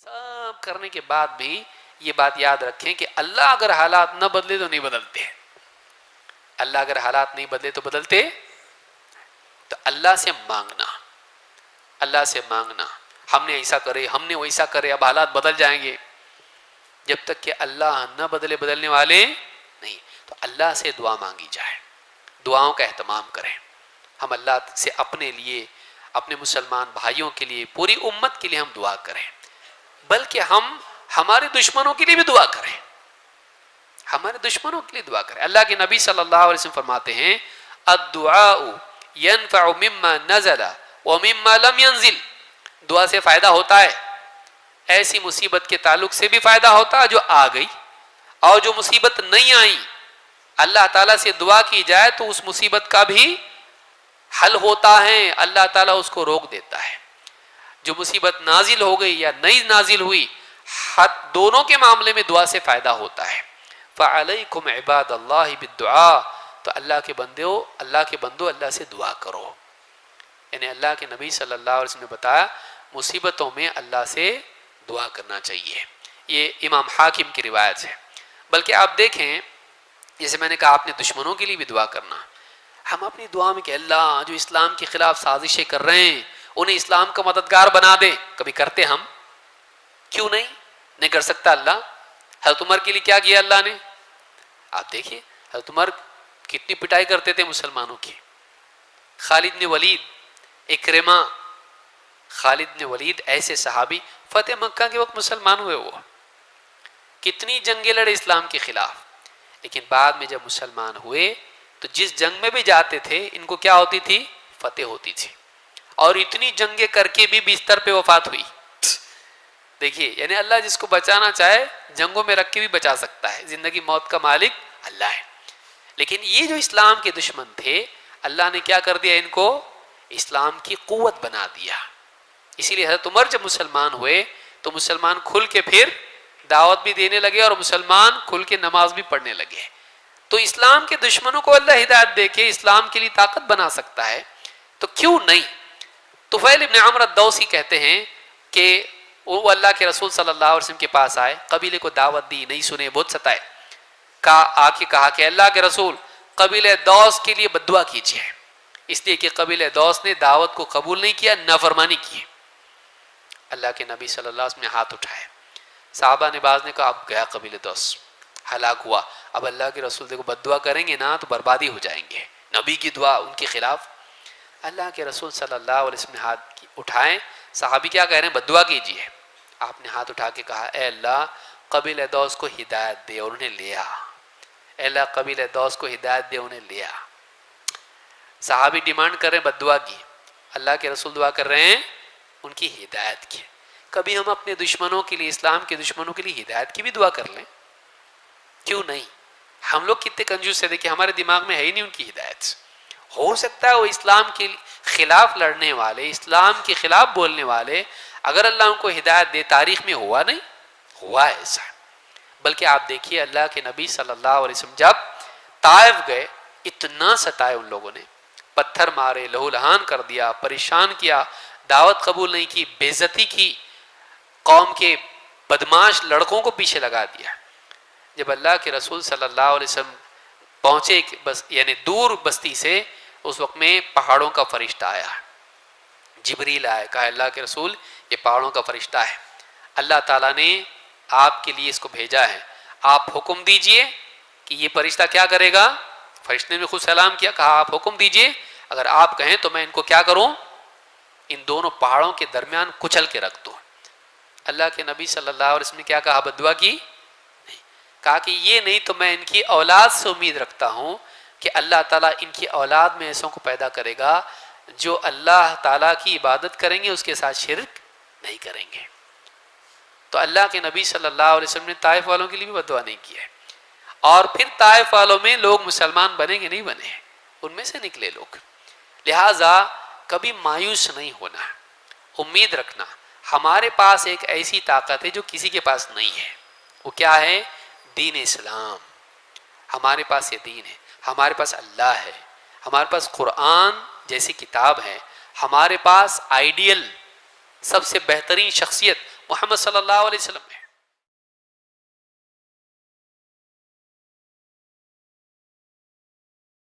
سب کرنے کے بعد بھی یہ بات یاد رکھیں کہ اللہ اگر حالات نہ بدلے تو نہیں بدلتے. اللہ اگر حالات نہیں بدلے تو بدلتے. تو اللہ سے مانگنا، اللہ سے مانگنا ہم نے ایسا کرے، ہم نے ویسا کرے، اب حالات بدل جائیں گے. جب تک کہ اللہ نہ بدلے، بدلنے والے نہیں. تو اللہ سے دعا مانگی جائے، دعاؤں کا اہتمام کریں. ہم اللہ سے اپنے لیے، اپنے مسلمان بھائیوں کے لیے، پوری امت کے لیے ہم دعا کریں، بلکہ ہم ہمارے دشمنوں کے لیے بھی دعا کریں. ہمارے دشمنوں کے لیے دعا کریں. اللہ کے نبی صلی اللہ علیہ وسلم فرماتے ہیں الدعاء ينفع مما نزل ومما لم ينزل. دعا سے فائدہ ہوتا ہے، ایسی مصیبت کے تعلق سے بھی فائدہ ہوتا ہے جو آ گئی، اور جو مصیبت نہیں آئی اللہ تعالیٰ سے دعا کی جائے تو اس مصیبت کا بھی حل ہوتا ہے، اللہ تعالیٰ اس کو روک دیتا ہے. جو مصیبت نازل ہو گئی یا نہیں نازل ہوئی، دونوں کے معاملے میں دعا سے فائدہ ہوتا ہے. فعلیکم عباد اللہ بالدعاء. تو اللہ کے بندو اللہ سے دعا کرو. یعنی اللہ کے نبی صلی اللہ علیہ وسلم نے بتایا مصیبتوں میں اللہ سے دعا کرنا چاہیے. یہ امام حاکم کی روایت ہے. بلکہ آپ دیکھیں، جیسے میں نے کہا آپ نے دشمنوں کے لیے بھی دعا کرنا. ہم اپنی دعا میں کہ اللہ جو اسلام کے خلاف سازشیں کر رہے ہیں انہیں اسلام کا مددگار بنا دے. کبھی کرتے ہم؟ کیوں نہیں کر سکتا اللہ. حضرت عمر کے لیے کیا کیا اللہ نے؟ آپ دیکھیے حضرت عمر کتنی پٹائی کرتے تھے مسلمانوں کی. خالد بن ولید، اکرمہ، خالد بن ولید ایسے صحابی فتح مکہ کے وقت مسلمان ہوئے. وہ کتنی جنگیں لڑے اسلام کے خلاف، لیکن بعد میں جب مسلمان ہوئے تو جس جنگ میں بھی جاتے تھے ان کو کیا ہوتی تھی؟ فتح ہوتی تھی. اور اتنی جنگیں کر کے بھی بستر پہ وفات ہوئی. دیکھیے یعنی اللہ جس کو بچانا چاہے جنگوں میں رکھ کے بھی بچا سکتا ہے. زندگی موت کا مالک اللہ ہے. لیکن یہ جو اسلام کے دشمن تھے اللہ نے کیا کر دیا؟ ان کو اسلام کی قوت بنا دیا. اسی لیے حضرت عمر جب مسلمان ہوئے تو مسلمان کھل کے پھر دعوت بھی دینے لگے اور مسلمان کھل کے نماز بھی پڑھنے لگے. تو اسلام کے دشمنوں کو اللہ ہدایت دے کے اسلام کے لیے طاقت بنا سکتا ہے تو کیوں نہیں. طفیل ابن عمرو الدوسی کہتے ہیں کہ وہ اللہ کے رسول صلی اللہ علیہ وسلم کے پاس آئے، قبیلے کو دعوت دی، نہیں سنے، بہت ستائے. آ کے کہا کہ اللہ کے رسول قبیلہ دوس کے لیے بد دعا کیجیے، اس لیے کہ قبیلہ دوس نے دعوت کو قبول نہیں کیا، نافرمانی کی. اللہ کے نبی صلی اللہ علیہ وسلم نے ہاتھ اٹھائے. صحابہ نے بعض نے کہا اب گیا قبیلہ دوس، ہلاک ہوا. اب اللہ کے رسول دیکھو بد دعا کریں گے نا تو بربادی ہو جائیں گے. نبی کی دعا ان کے خلاف. اللہ کے رسول صلی اللہ علیہ وسلم نے ہاتھ اٹھائے. صحابی کیا کہہ رہے ہیں؟ بد دعا کیجیے. آپ نے ہاتھ اٹھا کے کہا اے اللہ قبیلہ دوس کو ہدایت دے، اور انہیں لیا. اے اللہ قبیلہ دوس کو ہدایت دے، انہیں لیا. صحابی ڈیمانڈ کر رہے ہیں بد دعا کی، اللہ کے رسول دعا کر رہے ہیں ان کی ہدایت کی. کبھی ہم اپنے دشمنوں کے لیے، اسلام کے دشمنوں کے لیے ہدایت کی بھی دعا کر لیں، کیوں نہیں؟ ہم لوگ کتنے کنجوس ہیں کہ ہمارے دماغ میں ہے ہی نہیں ان کی ہدایت. ہو سکتا ہے وہ اسلام کے خلاف لڑنے والے، اسلام کے خلاف بولنے والے، اگر اللہ ان کو ہدایت دے. تاریخ میں ہوا نہیں؟ ہوا ایسا. بلکہ آپ دیکھیے اللہ کے نبی صلی اللہ علیہ وسلم جب طائف گئے اتنا ستائے ان لوگوں نے، پتھر مارے، لہو لہان کر دیا، پریشان کیا، دعوت قبول نہیں کی، بے عزتی کی، قوم کے بدماش لڑکوں کو پیچھے لگا دیا. جب اللہ کے رسول صلی اللہ علیہ وسلم پہنچے یعنی دور بستی سے، اس وقت میں پہاڑوں کا فرشتہ آیا، جبریل آیا. کہا اللہ کے رسول یہ پہاڑوں کا فرشتہ ہے، اللہ تعالیٰ نے آپ کے لیے اس کو بھیجا ہے، آپ حکم دیجئے کہ یہ فرشتہ کیا کرے گا. فرشتے نے خود سلام کیا، کہا آپ حکم دیجئے، اگر آپ کہیں تو میں ان کو کیا کروں؟ ان دونوں پہاڑوں کے درمیان کچل کے رکھ دوں. اللہ کے نبی صلی اللہ علیہ وسلم نے کیا کہا؟ بد دعا کی؟ کہا کہ یہ نہیں تو میں ان کی اولاد سے امید رکھتا ہوں کہ اللہ تعالیٰ ان کی اولاد میں ایسوں کو پیدا کرے گا جو اللہ تعالیٰ کی عبادت کریں گے، اس کے ساتھ شرک نہیں کریں گے. تو اللہ کے نبی صلی اللہ علیہ وسلم نے طائف والوں کے لیے بھی بد دعا نہیں کی ہے. اور پھر طائف والوں میں لوگ مسلمان بنے کہ نہیں بنے؟ ان میں سے نکلے لوگ. لہٰذا کبھی مایوس نہیں ہونا، امید رکھنا. ہمارے پاس ایک ایسی طاقت ہے جو کسی کے پاس نہیں ہے. وہ کیا ہے؟ دین اسلام. ہمارے پاس یہ دین ہے، ہمارے پاس اللہ ہے، ہمارے پاس قرآن جیسی کتاب ہے، ہمارے پاس آئیڈیل سب سے بہترین شخصیت محمد صلی اللہ علیہ وسلم میں